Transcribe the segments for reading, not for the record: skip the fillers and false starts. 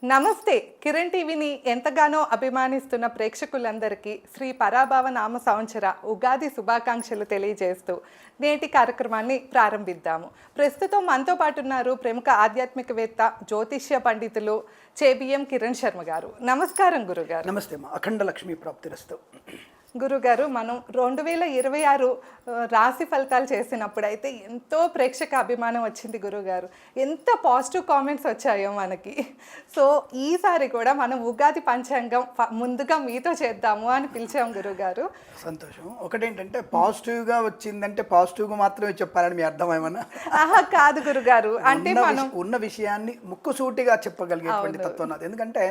నమస్తే. కిరణ్ టీవీని ఎంతగానో అభిమానిస్తున్న ప్రేక్షకులందరికీ శ్రీ పరాభవ నామ సంవత్సర ఉగాది శుభాకాంక్షలు తెలియజేస్తూ నేటి కార్యక్రమాన్ని ప్రారంభిద్దాము. ప్రస్తుతం మనతో పాటు ఉన్నారు ప్రముఖ ఆధ్యాత్మికవేత్త, జ్యోతిష్య పండితులు చేబిఎం కిరణ్ శర్మ గారు. నమస్కారం గురుగారు. నమస్తే అమ్మా. అఖండ లక్ష్మీ ప్రాప్తిరస్తు. గురుగారు, మనం 2026 రాశి ఫలితాలు చేసినప్పుడు అయితే ఎంతో ప్రేక్షక అభిమానం వచ్చింది గురుగారు. ఎంత పాజిటివ్ కామెంట్స్ వచ్చాయో మనకి. సో ఈసారి కూడా మనం ఉగాది పంచాంగం ముందుగా మీతో చేద్దాము అని పిలిచాం గురుగారు. సంతోషం. ఒకటేంటంటే పాజిటివ్గా వచ్చిందంటే పాజిటివ్గా మాత్రమే చెప్పాలని మీ అర్థం ఏమన్నా? కాదు గురుగారు, అంటే మనం ఉన్న విషయాన్ని ముక్కుసూటిగా చెప్పగలిగేటువంటి తత్వం నాది. ఎందుకంటే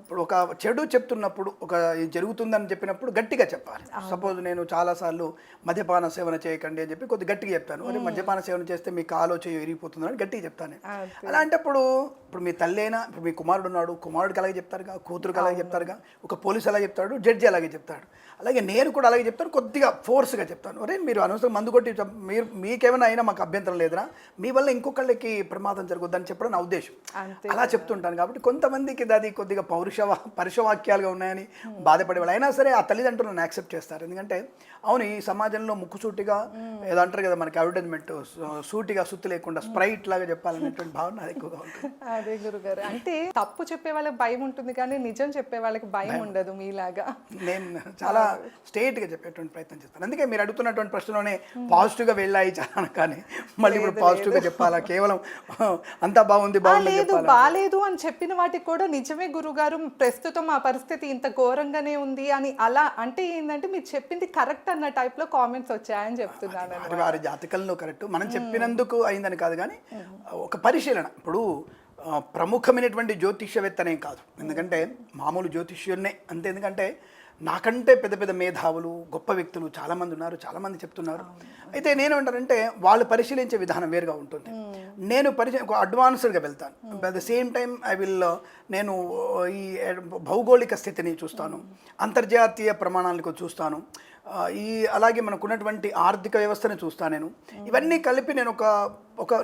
ఇప్పుడు ఒక చెడు చెప్తున్నప్పుడు, ఒక జరుగుతుందని చెప్పినప్పుడు గట్టిగా చెప్పాలి. సపోజ్ నేను చాలాసార్లు మద్యపాన సేవన చేయకండి అని చెప్పి కొద్ది గట్టిగా చెప్తాను. అదే మద్యపాన సేవన చేస్తే మీ కాలో చేయి విరిగిపోతుందని గట్టిగా చెప్తాను. అలాంటప్పుడు ఇప్పుడు మీ తల్లి అయినా, ఇప్పుడు మీ కుమారుడు ఉన్నాడు, కుమారుడికి అలాగే చెప్తారుగా, కూతురుకి అలాగే చెప్తారుగా, ఒక పోలీసు అలాగే చెప్తాడు, జడ్జి అలాగే చెప్తాడు. అలాగే నేను కూడా అలాగే చెప్తాను, కొద్దిగా ఫోర్స్గా చెప్తాను. అరే మీరు అనవసరం మందు కొట్టి మీరు మీకేమైనా అయినా మాకు అభ్యంతరం లేదురా, మీ వల్ల ఇంకొకళ్ళకి ప్రమాదం జరుగుద్దని చెప్పడం నా ఉద్దేశం. అలా చెప్తుంటాను. కాబట్టి కొంతమందికి అది కొద్దిగా పరుషవాక్యాలుగా ఉన్నాయని బాధపడేవాళ్ళు అయినా సరే ఆ తల్లిదండ్రులను యాక్సెప్ట్ చేస్తారు. ఎందుకంటే అవును, ఈ సమాజంలో ముక్కుసూటిగా ఏదో అంటారు కదా మనకి అడ్వర్టైజ్మెంట్, సూటిగా సుత్తి లేకుండా స్ప్రైట్ లాగా చెప్పాలనేటువంటి భావన అది ఎక్కువగా ఉంటుంది. అదే గురుగారు, అంటే తప్పు చెప్పే వాళ్ళకి భయం ఉంటుంది కానీ నిజం చెప్పే వాళ్ళకి భయం ఉండదు మీలాగా. నేను చాలా స్ట్రైట్గా చెప్పేటువంటి ప్రయత్నం చేస్తాను. అందుకే మీరు అడుగుతున్నటువంటి ప్రశ్నలోనే పాజిటివ్గా వెళ్ళాయి చాలా, కానీ మళ్ళీ ఇప్పుడు పాజిటివ్గా చెప్పాలా, కేవలం అంతా బాగుంది బాలేదు అని చెప్పిన వాటికి కూడా నిజమే గురుగారు, ప్రస్తుతం ఆ పరిస్థితి ఇంత ఘోరంగానే ఉంది అని, అలా అంటే ఏంటంటే మీరు చెప్పింది కరెక్ట్ అన్న టైప్ లో కామెంట్స్ వచ్చాయని చెప్తున్నాను. వారి జాతకంలో కరెక్ట్, మనం చెప్పినందుకు అయిందని కాదు, కానీ ఒక పరిశీలన. ఇప్పుడు ప్రముఖమైనటువంటి జ్యోతిష్యవేత్తనే కాదు, ఎందుకంటే మామూలు జ్యోతిష్యున్నే అంతే. ఎందుకంటే నాకంటే పెద్ద పెద్ద మేధావులు, గొప్ప వ్యక్తులు చాలామంది ఉన్నారు, చాలామంది చెప్తున్నారు. అయితే నేనేమంటానంటే వాళ్ళు పరిశీలించే విధానం వేరుగా ఉంటుంది. నేను అడ్వాన్స్డ్గా వెళ్తాను. అట్ ద సేమ్ టైం నేను ఈ భౌగోళిక స్థితిని చూస్తాను, అంతర్జాతీయ ప్రమాణాలకు చూస్తాను, అలాగే మనకు ఉన్నటువంటి ఆర్థిక వ్యవస్థను చూస్తాను. నేను ఇవన్నీ కలిపి నేను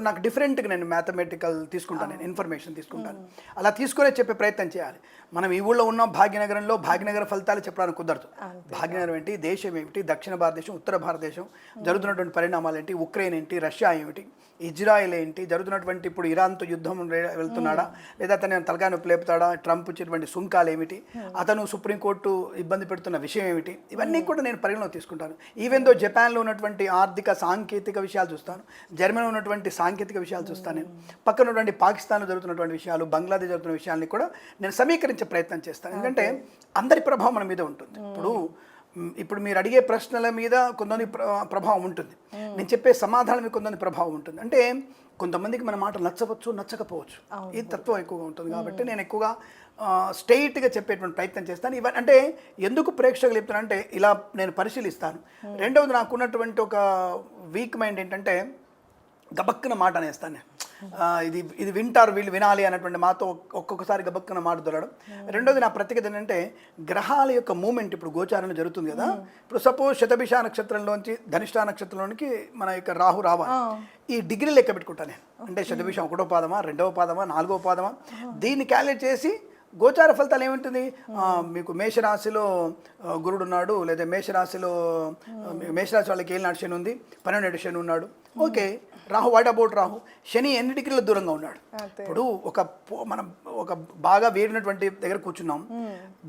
నాకు డిఫరెంట్గా నేను మ్యాథమెటికల్ తీసుకుంటాను, నేను ఇన్ఫర్మేషన్ తీసుకుంటాను. అలా తీసుకునే చెప్పే ప్రయత్నం చేయాలి. మనం ఈ ఊళ్ళో ఉన్న భాగ్యనగరంలో భాగ్యనగర ఫలితాలు చెప్పడానికి కుదరదు. భాగ్యనగరం ఏంటి, దేశం ఏమిటి, దక్షిణ భారతదేశం, ఉత్తర భారతదేశం, జరుగుతున్నటువంటి పరిణామాలు ఏంటి, ఉక్రెయిన్ ఏంటి, రష్యా ఏమిటి, ఇజ్రాయెల్ ఏంటి, జరుగుతున్నటువంటి ఇప్పుడు ఇరాన్తో యుద్ధం వెళ్తున్నాడా, లేదా అతను తలకాయ నొప్పి లేపుతాడా, ట్రంప్ ఇచ్చినటువంటి సుంకాలు ఏమిటి, అతను సుప్రీంకోర్టు ఇబ్బంది పెడుతున్న విషయం ఏమిటి, ఇవన్నీ కూడా నేను పరిగణలో తీసుకుంటాను. ఈవెన్ దో జపాన్లో ఉన్నటువంటి ఆర్థిక సాంకేతిక విషయాలు చూస్తాను, జర్మనీలో ఉన్నటువంటి సాంకేతిక విషయాలు చూస్తాను, నేను పక్కన ఉన్నటువంటి పాకిస్తాన్లో జరుగుతున్నటువంటి విషయాలు, బంగ్లాదేశ్ జరుగుతున్న విషయాల్ని కూడా నేను సమీకరించే ప్రయత్నం చేస్తాను. ఎందుకంటే అందరి ప్రభావం మన మీద ఉంటుంది. ఇప్పుడు మీరు అడిగే ప్రశ్నల మీద కొంతమంది ప్రభావం ఉంటుంది, నేను చెప్పే సమాధానం మీద కొంతమంది ప్రభావం ఉంటుంది. అంటే కొంతమందికి మన మాట నచ్చవచ్చు, నచ్చకపోవచ్చు, ఈ తత్వం ఎక్కువగా ఉంటుంది. కాబట్టి నేను ఎక్కువగా స్ట్రైట్గా చెప్పేటువంటి ప్రయత్నం చేస్తాను. ఇవన్నీ అంటే ఎందుకు ప్రేక్షకులు చెప్తానంటే ఇలా నేను పరిశీలిస్తాను. రెండవది, నాకున్నటువంటి ఒక వీక్ మైండ్ ఏంటంటే గబక్కున మాట అనేస్తాను నేను. ఇది వింటారు, వీళ్ళు వినాలి అన్నటువంటి మాతో ఒక్కొక్కసారి గబక్కున మాట దొరకడం. రెండోది నా ప్రత్యేకత ఏంటంటే గ్రహాల యొక్క మూమెంట్ ఇప్పుడు గోచారంలో జరుగుతుంది కదా. ఇప్పుడు సపోజ్ శతభిష నక్షత్రంలోంచి ధనిష్ఠా నక్షత్రంలోనికి మన యొక్క రాహు రావాలి, ఈ డిగ్రీ లెక్క పెట్టుకుంటాను నేను. అంటే శతభిషం 1వ పాదమా, 2వ పాదమా, 4వ పాదమా, దీన్ని క్యాలిక్యులేట్ చేసి గోచార ఫలితాలు ఏముంటుంది, మీకు మేషరాశిలో గురుడు ఉన్నాడు, లేదా మేషరాశి వాళ్ళకి ఏలినాడు శని ఉంది, 12 శని ఉన్నాడు. Okay, Rahu, what about Rahu? Shani ఎన్ని డిగ్రీల దూరంగా ఉన్నాడు? ఇప్పుడు మనం ఒక బాగా వేడినటువంటి దగ్గర కూర్చున్నాం,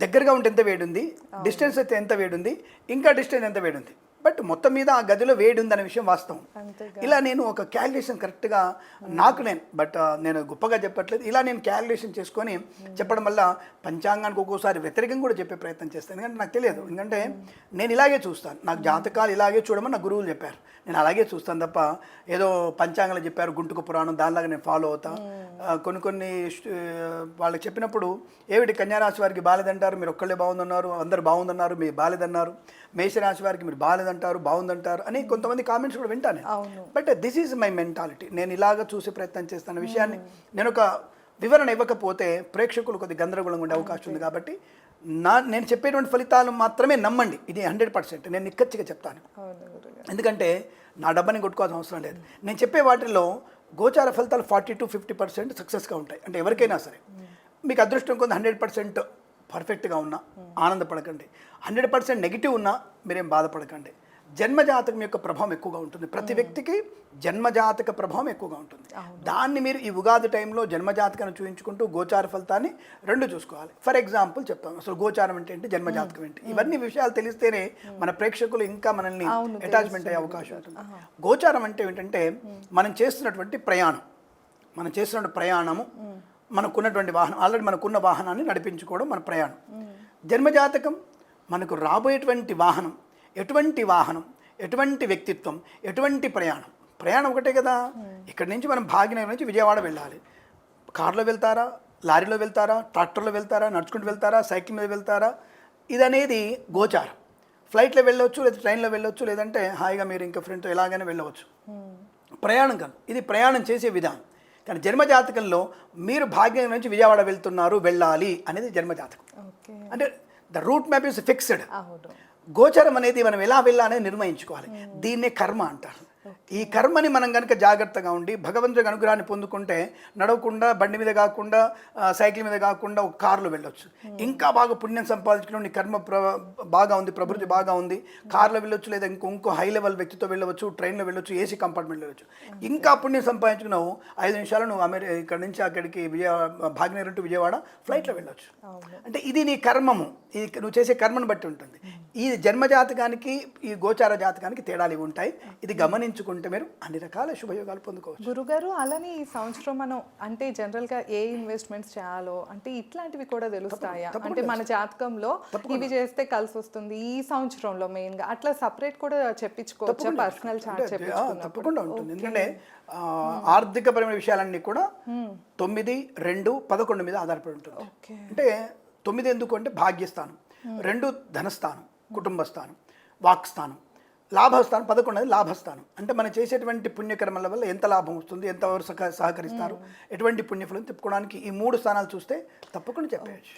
దగ్గరగా ఉంటే ఎంత వేడి ఉంది, డిస్టెన్స్ అయితే ఎంత వేడి ఉంది, ఇంకా డిస్టెన్స్ ఎంత వేడి ఉంది, బట్ మొత్తం మీద ఆ గదిలో వేడి ఉందనే విషయం వాస్తవం. ఇలా నేను ఒక క్యాలిక్యులేషన్ కరెక్ట్గా నేను గొప్పగా చెప్పట్లేదు, ఇలా నేను క్యాలిక్యులేషన్ చేసుకొని చెప్పడం వల్ల పంచాంగానికి ఒక్కోసారి వ్యతిరేకంగా కూడా చెప్పే ప్రయత్నం చేస్తాను. ఎందుకంటే నాకు తెలియదు, ఎందుకంటే నేను ఇలాగే చూస్తాను, నాకు జాతకాలు ఇలాగే చూడమని నా గురువులు చెప్పారు, నేను అలాగే చూస్తాను తప్ప ఏదో పంచాంగాలు చెప్పారు గుంటుక పురాణం దానిలాగా నేను ఫాలో అవుతాను. కొన్ని వాళ్ళకి చెప్పినప్పుడు ఏమిటి కన్యారాశి వారికి బాలేదంటారు, మీరు ఒక్కళ్ళే బాగుందన్నారు, అందరు బాగుందన్నారు, మీరు బాలేదన్నారు, మేషరాశి వారికి మీరు బాలేదంటారు, బాగుందంటారు అని కొంతమంది కామెంట్స్ కూడా వింటాను. But this is my mentality. నేను ఇలాగ చూసే ప్రయత్నం చేస్తాను. విషయాన్ని నేను ఒక వివరణ ఇవ్వకపోతే ప్రేక్షకులు కొద్ది గందరగోళంగా ఉండే అవకాశం ఉంది. కాబట్టి నేను చెప్పేటువంటి ఫలితాలు మాత్రమే నమ్మండి, ఇది 100% నేను నిక్కచ్చిగా చెప్తాను. ఎందుకంటే నా డబ్బని కొట్టుకోవాల్సిన అవసరం లేదు. నేను చెప్పే వాటిల్లో గోచార ఫలితాలు 40 to 50% సక్సెస్గా ఉంటాయి. అంటే ఎవరికైనా సరే మీకు అదృష్టం కొంత 100% పర్ఫెక్ట్గా ఉన్నా ఆనందపడకండి, 100% నెగిటివ్ ఉన్నా మీరేం బాధపడకండి. జన్మజాతకం యొక్క ప్రభావం ఎక్కువగా ఉంటుంది. ప్రతి వ్యక్తికి జన్మజాతక ప్రభావం ఎక్కువగా ఉంటుంది. దాన్ని మీరు ఈ ఉగాది టైంలో జన్మజాతకాన్ని చూపించుకుంటూ గోచార ఫలితాన్ని రెండు చూసుకోవాలి. ఫర్ ఎగ్జాంపుల్ చెప్తాను, అసలు గోచారం అంటే ఏంటి, జన్మజాతకం ఏంటి, ఇవన్నీ విషయాలు తెలిస్తేనే మన ప్రేక్షకులు ఇంకా మనల్ని అటాచ్మెంట్ అయ్యే అవకాశం ఉంటుంది. గోచారం అంటే ఏంటంటే మనం చేస్తున్నటువంటి ప్రయాణము, మనకున్నటువంటి వాహనం, ఆల్రెడీ మనకున్న వాహనాన్ని నడిపించుకోవడం మన ప్రయాణం. జన్మజాతకం మనకు రాబోయేటువంటి వాహనం, ఎటువంటి వ్యక్తిత్వం, ఎటువంటి ప్రయాణం ఒకటే కదా. ఇక్కడి నుంచి మనం భాగ్యనగర్ నుంచి విజయవాడ వెళ్ళాలి. కారులో వెళ్తారా, లారీలో వెళ్తారా, ట్రాక్టర్లో వెళ్తారా, నడుచుకుంటూ వెళ్తారా, సైకిల్ మీద వెళ్తారా, ఇదనేది గోచారం. ఫ్లైట్లో వెళ్ళవచ్చు, లేదా ట్రైన్లో వెళ్ళవచ్చు, లేదంటే హాయిగా మీరు ఇంకా ఫ్రెండ్తో ఎలాగైనా వెళ్ళవచ్చు. ప్రయాణం కాదు, ఇది ప్రయాణం చేసే విధానం. కానీ జన్మజాతకంలో మీరు భాగ్యం నుంచి విజయవాడ వెళ్ళాలి అనేది జన్మజాతకం. అంటే the route map is fixed. గోచరం అనేది మనం ఎలా వెళ్ళాలని నిర్ణయించుకోవాలి. దీన్నే కర్మ అంటారు. ఈ కర్మని మనం కనుక జాగ్రత్తగా ఉండి భగవంతుడి అనుగ్రహాన్ని పొందుకుంటే నడవకుండా, బండి మీద కాకుండా, సైకిల్ మీద కాకుండా ఒక కారులో వెళ్ళొచ్చు. ఇంకా బాగా పుణ్యం సంపాదించుకుని నీ కర్మ బాగా ఉంది, ప్రవృత్తి బాగా ఉంది, కారులో వెళ్ళొచ్చు, లేదా ఇంకో హై లెవెల్ వ్యక్తితో వెళ్ళవచ్చు, ట్రైన్లో వెళ్ళొచ్చు, ఏసీ కంపార్ట్మెంట్లో వెళ్ళొచ్చు. ఇంకా పుణ్యం సంపాదించుకున్నావు 5 నిమిషాలు నువ్వు ఇక్కడ నుంచి అక్కడికి భాగ్యనగర్ టు విజయవాడ ఫ్లైట్లో వెళ్ళొచ్చు. అంటే ఇది నీ కర్మము, ఇది నువ్వు చేసే కర్మను బట్టి ఉంటుంది. ఈ జన్మజాతకానికి ఈ గోచార జాతకానికి తేడాలు ఉంటాయి. ఇది గమనించుకుంటే మీరు అన్ని రకాల శుభయోగాలు పొందుకోవచ్చు. గురుగారు, అలానే ఈ సంవత్సరం మనం అంటే జనరల్గా ఏ ఇన్వెస్ట్మెంట్స్ చేయాలో అంటే ఇట్లాంటివి కూడా తెలుస్తాయా? అంటే మన జాతకంలో ఇవి చేస్తే కలిసి వస్తుంది ఈ సంవత్సరంలో మెయిన్గా, అట్లా సపరేట్ కూడా చెప్పించుకోవచ్చా? పర్సనల్ చార్ట్ చెప్పించుకున్నా తప్పకుండా ఉంటుంది. ఎందుకంటే ఆర్థికపరమైన విషయాలన్నీ కూడా 9, 2, 11 మీద ఆధారపడి ఉంటుంది. అంటే 9 ఎందుకు అంటే భాగ్యస్థానం, 2 ధనస్థానం, కుటుంబస్థానం, వాక్స్థానం, లాభస్థానం, 11 లాభస్థానం. అంటే మనం చేసేటువంటి పుణ్యకర్మల వల్ల ఎంత లాభం వస్తుంది, ఎంతవరకు సహకరిస్తారు, ఎటువంటి పుణ్యఫలం తిప్పుకోవడానికి ఈ 3 స్థానాలు చూస్తే తప్పకుండా చెప్పేయచ్చు.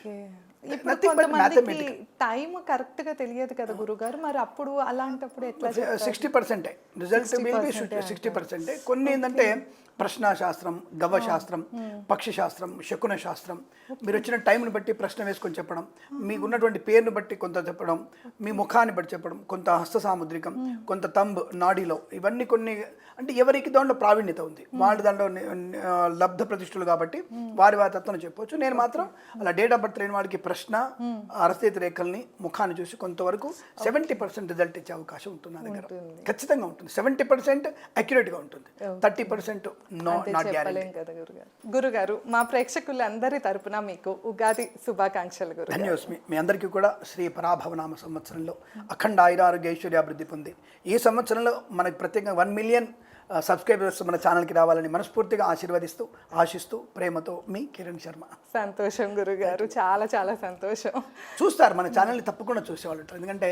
టైం కరెక్ట్ గా తెలియదు కదా గురుగారు, మరి అప్పుడు అలాంటప్పుడు ఎట్లా? 60% రిజల్ట్ 60%. కొన్ని ఏంటంటే ప్రశ్నాశాస్త్రం, గవ్వశాస్త్రం, పక్షిశాస్త్రం, శకున శాస్త్రం, మీరు వచ్చిన టైంని బట్టి ప్రశ్న వేసుకొని చెప్పడం, మీకు ఉన్నటువంటి పేరును బట్టి కొంత చెప్పడం, మీ ముఖాన్ని బట్టి చెప్పడం, కొంత హస్త సాముద్రికం, కొంత తంబ్ నాడీలో, ఇవన్నీ కొన్ని అంటే ఎవరికి దాంట్లో ప్రావీణ్యత ఉంది, వాళ్ళు దాంట్లో లబ్ధ ప్రతిష్ఠులు కాబట్టి వారి తత్వం చెప్పవచ్చు. నేను మాత్రం అలా డేట్ ఆఫ్ బర్త్ లేని వాడికి ప్రశ్న, అరచేతి రేఖల్ని, ముఖాన్ని చూసి కొంతవరకు 70% రిజల్ట్ ఇచ్చే అవకాశం ఉంటుంది. నా దగ్గర ఖచ్చితంగా ఉంటుంది. 70% అక్యురేట్గా ఉంటుంది, 30% గురుగారు, మా ప్రేక్షకులందరి తరపున మీకు ఉగాది శుభాకాంక్షలు. ధన్యోస్మి. మీ అందరికీ కూడా శ్రీ పరాభవనామ సంవత్సరంలో అఖండ ఆయురారోగ్య ఐశ్వర్యాభివృద్ధి పొంది ఈ సంవత్సరంలో మనకి ప్రత్యేకంగా 1 మిలియన్ సబ్స్క్రైబర్స్ మన ఛానల్కి రావాలని మనస్ఫూర్తిగా ఆశిస్తూ ప్రేమతో మీ కిరణ్ శర్మ. సంతోషం గురుగారు, చాలా చాలా సంతోషం. చూస్తారు మన ఛానల్ని, తప్పకుండా చూసేవాళ్ళు ఉంటారు. ఎందుకంటే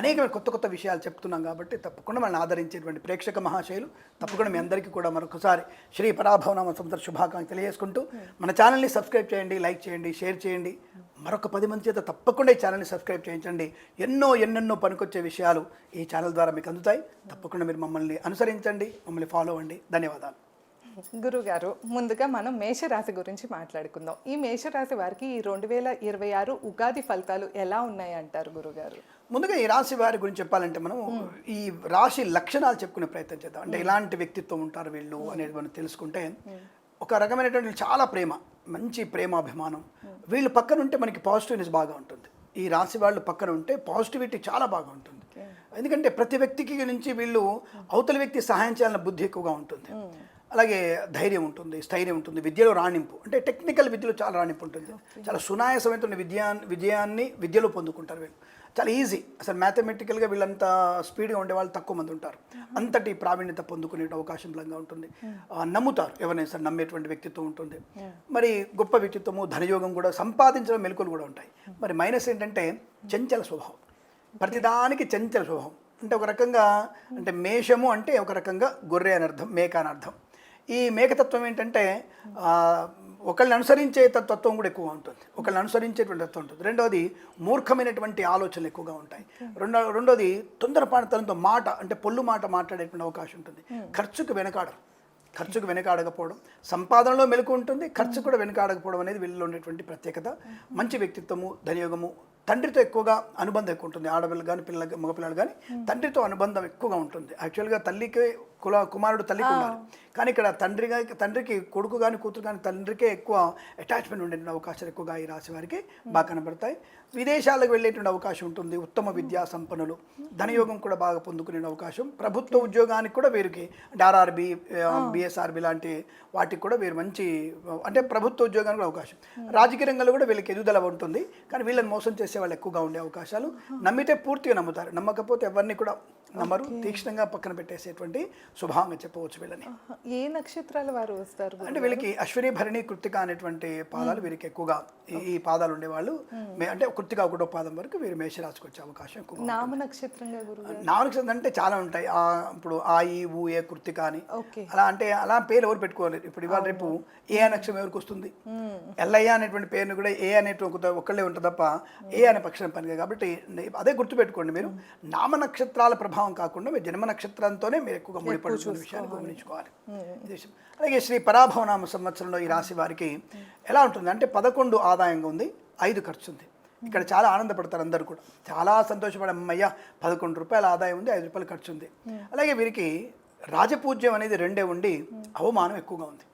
అనేక కొత్త విషయాలు చెప్తున్నాం కాబట్టి తప్పకుండా మనల్ని ఆదరించేటువంటి ప్రేక్షక మహాశయులు తప్పకుండా మీ అందరికీ కూడా మరొకసారి శ్రీ పరాభవనామ సంవత్సర శుభాకాంక్షలు తెలియజేసుకుంటూ మన ఛానల్ని సబ్స్క్రైబ్ చేయండి, లైక్ చేయండి, షేర్ చేయండి. మరొక 10 మంది చేత తప్పకుండా ఈ ఛానల్ని సబ్స్క్రైబ్ చేయించండి. ఎన్నెన్నో పనికొచ్చే విషయాలు ఈ ఛానల్ ద్వారా మీకు అందుతాయి. తప్పకుండా మీరు మమ్మల్ని అనుసరించండి, మమ్మల్ని ఫాలో అవ్వండి. ధన్యవాదాలు. గురుగారు, ముందుగా మనం మేషరాశి గురించి మాట్లాడుకుందాం. ఈ మేషరాశి వారికి ఈ 2026 ఉగాది ఫలితాలు ఎలా ఉన్నాయి అంటారు గురుగారు? ముందుగా ఈ రాశి వారి గురించి చెప్పాలంటే మనం ఈ రాశి లక్షణాలు చెప్పుకునే ప్రయత్నం చేద్దాం. అంటే ఎలాంటి వ్యక్తిత్వం ఉంటారు వీళ్ళు అనేది మనం తెలుసుకుంటే, ఒక రకమైనటువంటి చాలా మంచి ప్రేమాభిమానం, వీళ్ళు పక్కన ఉంటే మనకి పాజిటివ్నెస్ బాగా ఉంటుంది. ఈ రాశి వాళ్ళు పక్కన ఉంటే పాజిటివిటీ చాలా బాగా ఉంటుంది. ఎందుకంటే ప్రతి వ్యక్తికి నుంచి వీళ్ళు అవతల వ్యక్తి సహాయం చేయాలన్న బుద్ధి ఎక్కువగా ఉంటుంది. అలాగే ధైర్యం ఉంటుంది, స్థైర్యం ఉంటుంది, విద్యలో రాణింపు, అంటే టెక్నికల్ విద్యలో చాలా రాణింపు ఉంటుంది. చాలా సునాయాసమైన విజయాన్ని విద్యలో పొందుకుంటారు వీళ్ళు. చాలా ఈజీ. అసలు మ్యాథమెటికల్గా వీళ్ళంతా స్పీడ్గా ఉండే వాళ్ళు తక్కువ మంది ఉంటారు. అంతటి ప్రావీణ్యత పొందుకునే అవకాశం బలంగా ఉంటుంది. నమ్ముతారు, ఎవరైనా సరే నమ్మేటువంటి వ్యక్తిత్వం ఉంటుంది. మరి గొప్ప వ్యక్తిత్వము, ధనయోగం కూడా, సంపాదించడం మెలకువలు కూడా ఉంటాయి. మరి మైనస్ ఏంటంటే చంచల స్వభావం, ప్రతిదానికి చంచల స్వభావం. అంటే ఒక రకంగా అంటే మేషము అంటే ఒక రకంగా గొర్రె అని అర్థం, మేక అని అర్థం. ఈ మేకతత్వం ఏంటంటే ఒకళ్ళని అనుసరించే తత్వం కూడా ఎక్కువగా ఉంటుంది, ఒకళ్ళని అనుసరించేటువంటి తత్వం ఉంటుంది. రెండవది మూర్ఖమైనటువంటి ఆలోచనలు ఎక్కువగా ఉంటాయి. రెండోది తొందరపాటుతనంతో మాట అంటే పొల్లు మాట మాట్లాడేటువంటి అవకాశం ఉంటుంది. ఖర్చుకు వెనకాడరు, ఖర్చుకు వెనకాడకపోవడం, సంపాదనలో మెలకు ఉంటుంది, ఖర్చు కూడా వెనకాడకపోవడం అనేది వీళ్ళలో ఉండేటువంటి ప్రత్యేకత. మంచి వ్యక్తిత్వము, ధనియోగము, తండ్రితో ఎక్కువగా అనుబంధం ఎక్కువ ఉంటుంది. ఆడపిల్లలు కానీ పిల్లలు మగపిల్లలు కానీ తండ్రితో అనుబంధం ఎక్కువగా ఉంటుంది. యాక్చువల్గా తల్లికి కుమారుడు తల్లికి ఉండాలి, కానీ ఇక్కడ తండ్రికి కొడుకు కానీ కూతురు కానీ తండ్రికే ఎక్కువ అటాచ్మెంట్ ఉండే అవకాశాలు ఎక్కువగా ఈ రాశి వారికి బాగా కనబడతాయి. విదేశాలకు వెళ్ళేటువంటి అవకాశం ఉంటుంది. ఉత్తమ విద్యా సంపన్నులు, ధనయోగం కూడా బాగా పొందుకునే అవకాశం. ప్రభుత్వ ఉద్యోగానికి కూడా వీరికి అంటే ఆర్ఆర్బి, బిఎస్ఆర్బి లాంటి వాటికి కూడా వీరు మంచి అంటే ప్రభుత్వ ఉద్యోగానికి కూడా అవకాశం. రాజకీయ రంగంలో కూడా వీళ్ళకి ఎదుగుదల ఉంటుంది, కానీ వీళ్ళని మోసం చేసే వాళ్ళు ఎక్కువగా ఉండే అవకాశాలు. నమ్మితే పూర్తిగా నమ్ముతారు, నమ్మకపోతే ఎవరిని కూడా నమ్మరు. తీక్షణంగా పక్కన పెట్టేసేటువంటి స్వభావంగా చెప్పవచ్చు వీళ్ళని. ఏ నక్షత్రాల వారు వస్తారు అంటే వీళ్ళకి అశ్విని, భరణి, కృత్తిక అనేటువంటి పాదాలు వీరికి ఎక్కువగా ఈ పాదాలు ఉండేవాళ్ళు. అంటే కృత్తిక ఒకటో పాదం వరకు వీరు మేషరాశికి వచ్చే అవకాశం ఎక్కువ. నామ నక్షత్రంగా గురువు నామ నక్షత్రం అంటే చాలా ఉంటాయి. ఇప్పుడు ఆ ఈ ఊ ఏ కృత్తిక అని అలా అంటే అలా పేరు ఎవరు పెట్టుకోలేదు. ఇప్పుడు ఇవాళ రేపు ఏ నక్షత్రం ఎవరికి వస్తుంది? ఎల్లయ్య అనేటువంటి పేరును కూడా ఏ అనేటువంటి ఒక్కళ్ళే ఉంటుంది తప్ప ఏ అనే పక్షం పనిగా. కాబట్టి అదే గుర్తుపెట్టుకోండి మీరు. నామ నక్షత్రాల ప్రభావం కాకుండా మీరు జన్మ నక్షత్రంతోనే మీరు ఎక్కువగా ముడిపడుతున్న విషయాన్ని గమనించుకోవాలి. అలాగే శ్రీ పరాభవనామ సంవత్సరంలో ఈ రాశి వారికి ఎలా ఉంటుంది అంటే 11 ఆదాయంగా ఉంది, 5 ఖర్చు ఉంది. ఇక్కడ చాలా ఆనందపడతారు అందరూ కూడా, చాలా సంతోషపడే అమ్మయ్య 11 రూపాయల ఆదాయం ఉంది, 5 రూపాయల ఖర్చు ఉంది. అలాగే వీరికి రాజపూజ్యం అనేది 2 ఉండి అవమానం ఎక్కువగా ఉంది.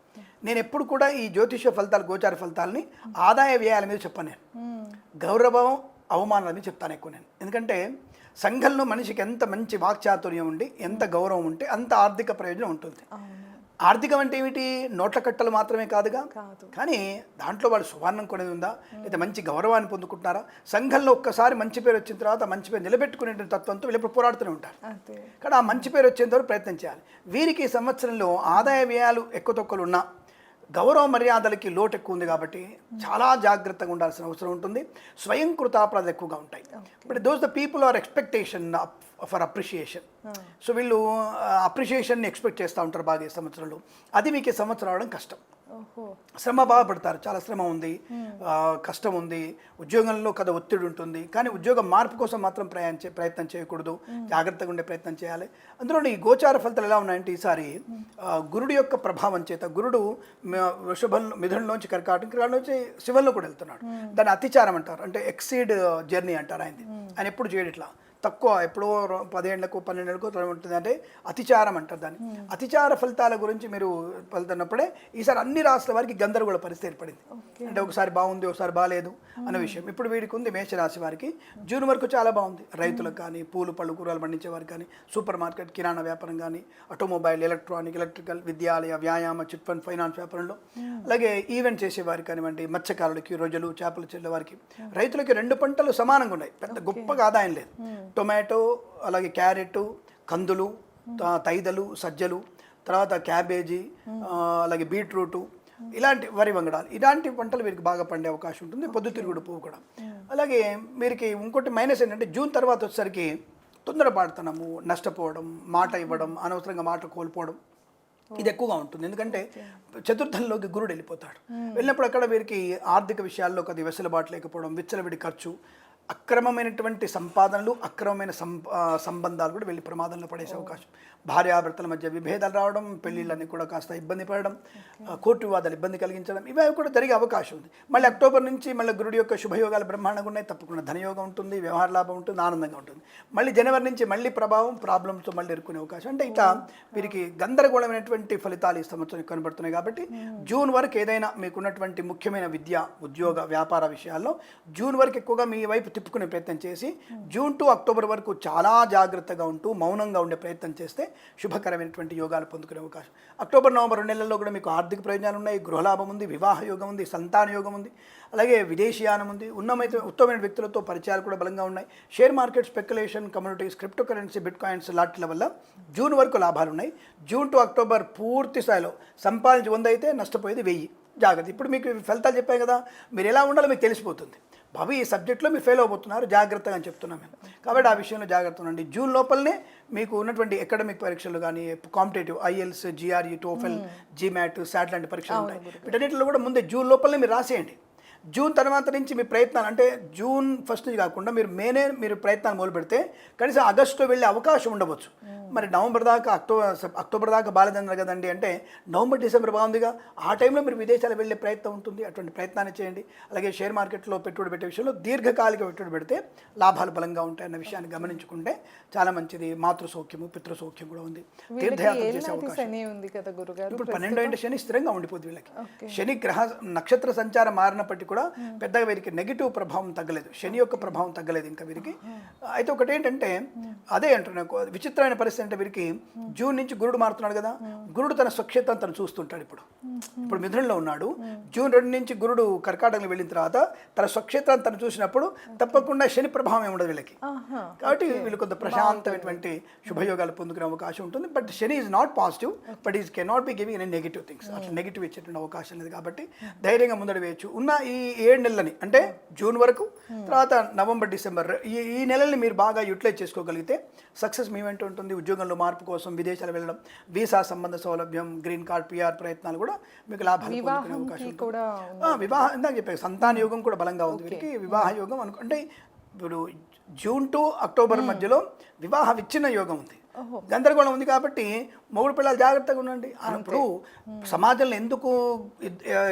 నేను ఎప్పుడు కూడా ఈ జ్యోతిష ఫలితాలు, గోచార ఫలితాలని ఆదాయ వ్యయాల మీద చెప్పాను. నేను గౌరవం అవమానాల మీద చెప్తాను ఎక్కువ నేను. ఎందుకంటే సంఘంలో మనిషికి ఎంత మంచి వాక్చాతుర్యం ఉండి ఎంత గౌరవం ఉంటే అంత ఆర్థిక ప్రయోజనం ఉంటుంది. ఆర్థికం అంటే ఏమిటి? నోట్ల కట్టలు మాత్రమే కాదుగా, కానీ దాంట్లో వాళ్ళు సువర్ణం కొనేది ఉందా, లేదా మంచి గౌరవాన్ని పొందుకుంటున్నారా? సంఘంలో ఒక్కసారి మంచి పేరు వచ్చిన తర్వాత మంచి పేరు నిలబెట్టుకునే తత్వంతో వీళ్ళు పోరాడుతూనే ఉంటారు. కానీ ఆ మంచి పేరు వచ్చేంత వరకు ప్రయత్నం చేయాలి. వీరికి ఈ సంవత్సరంలో ఆదాయ వ్యయాలు ఎక్కువ తక్కువలు ఉన్నా గౌరవ మర్యాదలకి లోటు ఎక్కువ ఉంది కాబట్టి చాలా జాగ్రత్తగా ఉండాల్సిన అవసరం ఉంటుంది. స్వయం కృతాపరాధాలు ఎక్కువగా ఉంటాయి. But those the people are expectation for appreciation. So వీళ్ళు అప్రిషియేషన్ని ఎక్స్పెక్ట్ చేస్తూ ఉంటారు బాగా ఈ సంవత్సరంలో. అది మీకు ఈ సంవత్సరం రావడం కష్టం. శ్రమ బాగా పడతారు, చాలా శ్రమ ఉంది, కష్టం ఉంది. ఉద్యోగంలో కదా ఒత్తిడి ఉంటుంది, కానీ ఉద్యోగ మార్పు కోసం మాత్రం ప్రయత్నం చేయకూడదు, జాగ్రత్తగా ఉండే ప్రయత్నం చేయాలి. అందులో ఈ గోచార ఫలితాలు ఎలా ఉన్నాయంటే ఈసారి గురుడు యొక్క ప్రభావం చేత గురుడు మిథునంలోంచి కర్కాటకంలోంచి శివంలో కూడా వెళ్తున్నాడు. దాన్ని అతిచారం అంటారు, అంటే ఎక్సీడ్ జర్నీ అంటారు. ఆయన ఎప్పుడు చేయడు ఇట్లా, తక్కువ ఎప్పుడో 10 ఏళ్లకు 12 ఏళ్లకు ఉంటుంది, అంటే అతిచారం అంటారు దాన్ని. అతిచార ఫలితాల గురించి మీరు వెళ్తున్నప్పుడే ఈసారి అన్ని రాష్ట్రాల వారికి గందరగోళ పరిస్థితి ఏర్పడింది. అంటే ఒకసారి బాగుంది, ఒకసారి బాగాలేదు అనే విషయం. ఇప్పుడు వీడికి ఉంది మేషరాశి వారికి. జూన్ వరకు చాలా బాగుంది. రైతులకు కానీ, పూలు పళ్ళు కూరలు పండించే వారికి కానీ, సూపర్ మార్కెట్, కిరాణా వ్యాపారం కానీ, ఆటోమొబైల్, ఎలక్ట్రికల్, విద్యాలయ, వ్యాయామ, చిట్ ఫండ్, ఫైనాన్స్ వ్యాపారంలో, అలాగే ఈవెంట్ చేసేవారికి కానివ్వండి, మత్స్యకారులకి, రొయ్యలు, చేపలు చెల్లే వారికి, రైతులకి 2 పంటలు సమానంగా ఉన్నాయి, పెద్ద గొప్పగా ఆదాయం లేదు. టొమాటో, అలాగే క్యారెట్, కందులు, తైదలు, సజ్జలు, తర్వాత క్యాబేజీ, అలాగే బీట్రూటు, ఇలాంటి వరి వంగడాలు, ఇలాంటి పంటలు వీరికి బాగా పండే అవకాశం ఉంటుంది. పొద్దుతిరుగుడు పువ్వు కూడా. అలాగే వీరికి ఇంకోటి మైనస్ ఏంటంటే జూన్ తర్వాత వచ్చేసరికి తొందరపాటుతనము, నష్టపోవడం, మాట ఇవ్వడం, అనవసరంగా మాట కోల్పోవడం, ఇది ఎక్కువగా ఉంటుంది. ఎందుకంటే చతుర్థంలోకి గురుడు వెళ్ళిపోతాడు. వెళ్ళినప్పుడు అక్కడ వీరికి ఆర్థిక విషయాల్లో కొద్ది వెసులుబాటు లేకపోవడం, విచ్చలవిడి ఖర్చు, అక్రమమైనటువంటి సంపాదనలు, అక్రమమైన సంబంధాలు కూడా వెళ్ళి ప్రమాదంలో పడేసే అవకాశం. భార్యాభర్తల మధ్య విభేదాలు రావడం, పెళ్ళిళ్ళని కూడా కాస్త ఇబ్బంది పడడం, కోర్టు వివాదాలు ఇబ్బంది కలిగించడం, ఇవి కూడా జరిగే అవకాశం ఉంది. మళ్ళీ అక్టోబర్ నుంచి మళ్ళీ గురుడి యొక్క శుభయోగాలు బ్రహ్మాండంగా ఉన్నాయి. తప్పకుండా ధనయోగం ఉంటుంది, వ్యవహార లాభం ఉంటుంది, ఆనందంగా ఉంటుంది. మళ్ళీ జనవరి నుంచి మళ్ళీ ప్రాబ్లంతో మళ్ళీ ఎదుర్కొనే అవకాశం. అంటే ఇట్లా వీరికి గందరగోళమైనటువంటి ఫలితాలు ఈ సంవత్సరం కనబడుతున్నాయి. కాబట్టి జూన్ వరకు ఏదైనా మీకున్నటువంటి ముఖ్యమైన విద్య, ఉద్యోగ, వ్యాపార విషయాల్లో జూన్ వరకు ఎక్కువగా మీ వైపు తిప్పుకునే ప్రయత్నం చేసి జూన్ టు అక్టోబర్ వరకు చాలా జాగ్రత్తగా ఉంటూ మౌనంగా ఉండే ప్రయత్నం చేస్తే శుభకరమైనటువంటి యోగాలు పొందుకునే అవకాశం. అక్టోబర్, నవంబర్ 2 నెలల్లో కూడా మీకు ఆర్థిక ప్రయోజనాలు ఉన్నాయి, గృహలాభం ఉంది, వివాహ యోగం ఉంది, సంతాన యోగం ఉంది, అలాగే విదేశీయానం ఉంది, ఉత్తమమైన వ్యక్తులతో పరిచయాలు కూడా బలంగా ఉన్నాయి. Share market, speculation, communities, crypto currency, bit coins లాంటి వల్ల జూన్ వరకు లాభాలు ఉన్నాయి. జూన్ టు అక్టోబర్ పూర్తి స్థాయిలో సంపాదించి 100 అయితే నష్టపోయేది 1000. జాగ్రత్త. ఇప్పుడు మీకు ఫలితాలు చెప్పాయి కదా, మీరు ఎలా ఉండాలో మీకు తెలిసిపోతుంది. బాబు ఈ సబ్జెక్ట్లో మీరు ఫెయిల్ అవబోతున్నారు, జాగ్రత్తగా అని చెప్తున్నాం మేము. కాబట్టి ఆ విషయంలో జాగ్రత్త ఉండండి. జూన్ లోపలనే మీకు ఉన్నటువంటి అకాడమిక్ పరీక్షలు కానీ, competitive IELTS, GRE, TOEFL, GMAT, SAT లాంటి పరీక్షలు ఉంటాయి. వీటన్నిటిలో కూడా ముందే జూన్ లోపలనే మీరు రాసేయండి. జూన్ తర్వాత నుంచి మీ ప్రయత్నాలు అంటే జూన్ ఫస్ట్ నుంచి కాకుండా మేనే మీరు ప్రయత్నాలు మొదలు పెడితే కనీసం ఆగస్టులో వెళ్ళే అవకాశం ఉండవచ్చు. మరి నవంబర్ దాకా అక్టోబర్ దాకా బాలేదన్నారు కదండి అంటే నవంబర్ డిసెంబర్ బాగుందిగా, ఆ టైంలో మీరు విదేశాలు వెళ్ళే ప్రయత్నం ఉంటుంది. అటువంటి ప్రయత్నాన్ని చేయండి. అలాగే షేర్ మార్కెట్లో పెట్టుబడి పెట్టే విషయంలో దీర్ఘకాలిక పెట్టుబడి పెడితే లాభాలు బలంగా ఉంటాయన్న విషయాన్ని గమనించుకుంటే చాలా మంచిది. మాతృ సౌఖ్యము పితృ సౌఖ్యం కూడా ఉంది. తీర్థయాత్ర చేసే అవకాశం ఉంది కదా గురుగారు. ఇప్పుడు 12 అంటే శని స్థిరంగా ఉండిపోతుంది వీళ్ళకి. శని గ్రహ నక్షత్ర సంచారం మారినప్పటికీ కూడా పెద్దగా వీరికి నెగిటివ్ ప్రభావం తగ్గలేదు, శని యొక్క ప్రభావం తగ్గలేదు ఇంకా వీరికి. అయితే ఒకటి ఏంటంటే అదే అంటున్నాను, విచిత్రమైన పరిస్థితి అంటే వీరికి జూన్ నుంచి గురుడు మారుతున్నాడు కదా, గురుడు తన స్వక్షేత్రం తను చూస్తుంటాడు. ఇప్పుడు మిథునంలో ఉన్నాడు. జూన్ 2 నుంచి గురుడు కర్కాటకంలో వెళ్ళిన తర్వాత తన స్వక్షేత్రాన్ని తను చూసినప్పుడు తప్పకుండా శని ప్రభావం ఏముండదు వీళ్ళకి. కాబట్టి వీళ్ళు కొంత ప్రశాంతమైనటువంటి శుభయోగాలు పొందుకునే అవకాశం ఉంటుంది. But Shani is not positive, but is cannot be giving any negative things. అట్లా నెగిటివ్ ఇచ్చేటువంటి అవకాశం లేదు. కాబట్టి ధైర్యంగా ముందడు వేయచ్చు. ఉన్న ఈ 7 నెలలని అంటే జూన్ వరకు, తర్వాత నవంబర్ డిసెంబర్ ఈ నెలల్ని మీరు బాగా యూటిలైజ్ చేసుకోగలిగితే సక్సెస్ మీ వెంట ఉంటుంది. ఉద్యోగంలో మార్పు కోసం విదేశాలు వెళ్ళడం, వీసా సంబంధ సౌలభ్యం, గ్రీన్ కార్డ్, పిఆర్ ప్రయత్నాలు కూడా మీకు లాభాలు పొందుకునే అవకాశం ఉంటుంది. వివాహం ఇందాక చెప్పాను, సంతాన యోగం కూడా బలంగా ఉంది వీరికి. వివాహ యోగం అంటే ఇప్పుడు జూన్ టు అక్టోబర్ మధ్యలో వివాహ విచ్ఛిన్న యోగం ఉంది, గందరగోళం ఉంది. కాబట్టి మొగుడు పిల్లలు జాగ్రత్తగా ఉండండి. అప్పుడు సమాజంలో ఎందుకు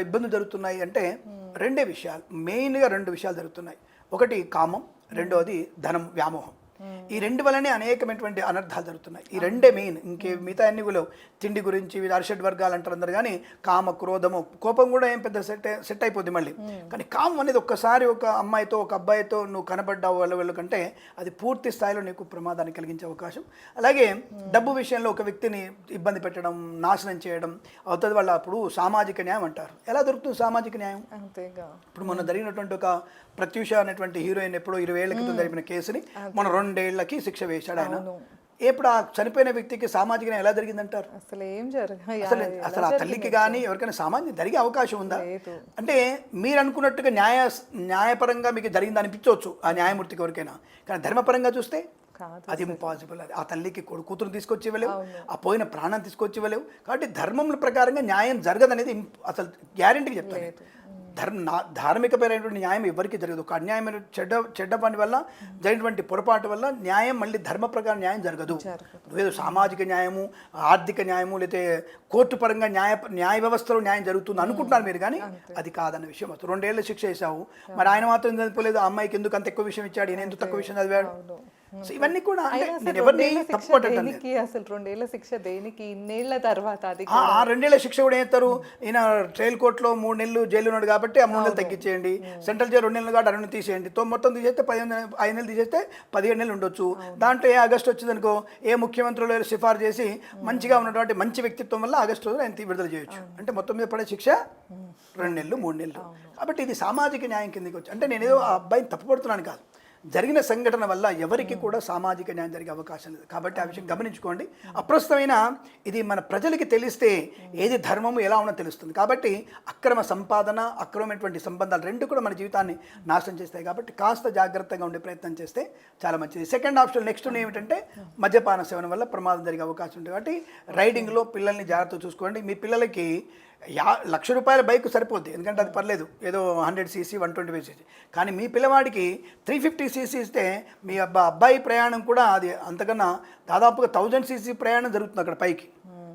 ఇబ్బందులు జరుగుతున్నాయి అంటే మెయిన్గా 2 విషయాలు జరుగుతున్నాయి. ఒకటి కామం, రెండోది ధనం వ్యామోహం. ఈ 2 వల్లనే అనేకమైనటువంటి అనర్థాలు జరుగుతున్నాయి. ఈ 2 మెయిన్, ఇంకే మిగతా అన్ని కూడా తిండి గురించి అరిషడ్ వర్గాలు అంటారు అందరు. కానీ కామ, క్రోధము, కోపం కూడా ఏం పెద్ద సెట్ అయిపోద్ది మళ్ళీ. కానీ కామం అనేది ఒక్కసారి ఒక అమ్మాయితో ఒక అబ్బాయితో నువ్వు కనబడ్డావు వాళ్ళకంటే అది పూర్తి స్థాయిలో నీకు ప్రమాదాన్ని కలిగించే అవకాశం. అలాగే డబ్బు విషయంలో ఒక వ్యక్తిని ఇబ్బంది పెట్టడం, నాశనం చేయడం అవుతుంది వాళ్ళ. అప్పుడు సామాజిక న్యాయం అంటారు. ఎలా దొరుకుతుంది సామాజిక న్యాయం? ఇప్పుడు మొన్న జరిగినటువంటి ఒక ప్రత్యూష అనేటువంటి హీరోయిన్ ఎప్పుడో 20 ఏళ్ల క్రితం జరిపిన కేసుని మన 2 ఏళ్లకి శిక్ష వేశాడు ఆయన. ఇప్పుడు ఆ చనిపోయిన వ్యక్తికి సామాజిక న్యాయం ఎలా జరిగిందంటారు? అసలు ఆ తల్లికి కానీ ఎవరికైనా సామాజిక జరిగే అవకాశం ఉందా? అంటే మీరు అనుకున్నట్టుగా న్యాయపరంగా మీకు జరిగింది అనిపించవచ్చు ఆ న్యాయమూర్తికి ఎవరికైనా, కానీ ధర్మపరంగా చూస్తే అది ఇంపాసిబుల్. అది ఆ తల్లికి కూతురు తీసుకొచ్చి ఇవ్వలేవు, ఆ పోయిన ప్రాణం తీసుకొచ్చి ఇవ్వలేవు. కాబట్టి ధర్మం ప్రకారంగా న్యాయం జరగదనేది అసలు గ్యారెంటీగా చెప్తాను. ధార్మికపరమైనటువంటి న్యాయం ఎవరికి జరగదు. ఒక అన్యాయమైన చెడ్డ పని వల్ల జరిగినటువంటి పొరపాటు వల్ల న్యాయం మళ్ళీ ధర్మ ప్రకారం న్యాయం జరగదు. ఏదో సామాజిక న్యాయము, ఆర్థిక న్యాయము, లేకపోతే కోర్టు పరంగా న్యాయ వ్యవస్థలో న్యాయం జరుగుతుంది అనుకుంటున్నారు మీరు, కానీ అది కాదన్న విషయం. 2 ఏళ్ళ శిక్ష వేసావు, మరి ఆయన మాత్రం చదివిపోలేదు, ఆ అమ్మాయికి ఎందుకు అంత ఎక్కువ విషయం ఇచ్చాడు, ఈయన ఎందుకు తక్కువ విషయం చదివాడు? సో ఇవన్నీ కూడా నేను ఎవరిని తప్పుపట్టండి. అసలు 2 ఏళ్ల శిక్ష దేనికి? ఇన్నేళ్ల తర్వాత ఆ 2 ఏళ్ల శిక్ష కూడా ఏస్తారు. ఈయన ట్రయల్ కోర్టులో 3 నెలలు జైలు ఉన్నాడు కాబట్టి ఆ 3 నెలలు తగ్గించేయండి. సెంట్రల్ జైలు 2 నెలలు కాబట్టి 2 తీసేయండి. మొత్తం తీసేస్తే 5 నెలలు తీసేస్తే 17 నెలలు ఉండొచ్చు. దాంట్లో ఆగస్టు వచ్చిందనుకో, ముఖ్యమంత్రులు సిఫారు చేసి మంచిగా ఉన్నటువంటి మంచి వ్యక్తిత్వం వల్ల ఆగస్టు రోజు ఆయన విడుదల చేయొచ్చు. అంటే మొత్తం మీద పడే శిక్ష 2 నెలలు 3 నెలలు. కాబట్టి ఇది సామాజిక న్యాయం కిందకి వచ్చి, అంటే నేనేదో ఆ అబ్బాయిని తప్పుపడుతున్నాను కాదు, జరిగిన సంఘటన వల్ల ఎవరికి కూడా సామాజిక న్యాయం జరిగే అవకాశం లేదు. కాబట్టి ఆ విషయం గమనించుకోండి. అప్రస్తుతమైన ఇది మన ప్రజలకి తెలిస్తే ఏది ధర్మము ఎలా ఉన్నో తెలుస్తుంది. కాబట్టి అక్రమ సంపాదన, అక్రమమైనటువంటి సంబంధాలు 2 కూడా మన జీవితాన్ని నాశనం చేస్తాయి. కాబట్టి కాస్త జాగ్రత్తగా ఉండే ప్రయత్నం చేస్తే చాలా మంచిది. సెకండ్ ఆప్షన్ నెక్స్ట్ ఏమిటంటే మద్యపాన సేవన వల్ల ప్రమాదం జరిగే అవకాశం ఉంటుంది. కాబట్టి రైడింగ్లో పిల్లల్ని జాగ్రత్తగా చూసుకోండి. మీ పిల్లలకి ₹1,00,000 బైక్ సరిపోద్ది, ఎందుకంటే అది పర్లేదు, ఏదో 100cc 125cc. కానీ మీ పిల్లవాడికి 350cc ఇస్తే మీ అబ్బాయి ప్రయాణం కూడా అది అంతకన్నా దాదాపుగా 1000cc ప్రయాణం జరుగుతుంది అక్కడ పైకి.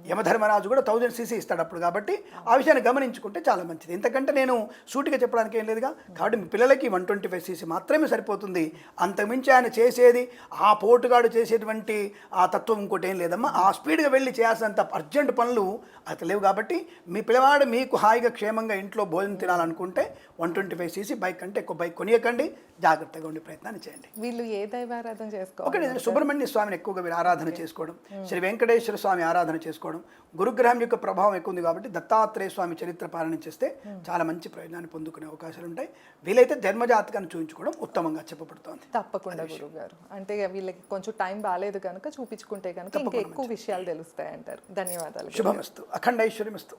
యమధర్మరాజు కూడా 1000cc ఇస్తాడు అప్పుడు. కాబట్టి ఆ విషయాన్ని గమనించుకుంటే చాలా మంచిది. ఇంతకంటే నేను సూటిగా చెప్పడానికి ఏం లేదుగా. కాబట్టి మీ పిల్లలకి 125cc మాత్రమే సరిపోతుంది. అంతకుమించి ఆయన చేసేది, ఆ పోటుగాడు చేసేటువంటి ఆ తత్వం ఇంకోటి ఏం లేదమ్మా. ఆ స్పీడ్గా వెళ్ళి చేయాల్సినంత అర్జెంట్ పనులు అట్లా లేవు. కాబట్టి మీ పిల్లవాడు మీకు హాయిగా క్షేమంగా ఇంట్లో భోజనం తినాలనుకుంటే 125cc బైక్ కంటే ఎక్కువ బైక్ కొనియకండి. జాగ్రత్తగా ఉండే ప్రయత్నాన్ని చేయండి. వీళ్ళు ఏ దైవారాధన చేసుకోవాలి? ఒకటి సుబ్రహ్మణ్య స్వామిని ఎక్కువగా వీళ్ళు ఆరాధన చేసుకోవడం, శ్రీ వెంకటేశ్వర స్వామి ఆరాధన చేసుకోవడం. గురుగ్రహం యొక్క ప్రభావం ఎక్కువ ఉంది కాబట్టి దత్తాత్రేయ స్వామి చరిత్ర పాలన చేస్తే చాలా మంచి ప్రయోజనాన్ని పొందుకునే అవకాశాలు ఉంటాయి. వీలైతే జన్మజాతకాన్ని చూపించుకోవడం ఉత్తమంగా చెప్పబడుతోంది. తప్పకుండా గురువు గారు. అంటే వీళ్ళకి కొంచెం టైం బాగాలేదు కనుక చూపించుకుంటే కనుక ఇంకా ఎక్కువ విషయాలు తెలుస్తాయి అంటారు. ధన్యవాదాలు. శుభమస్తు. అఖండ ఐశ్వర్యమస్తు.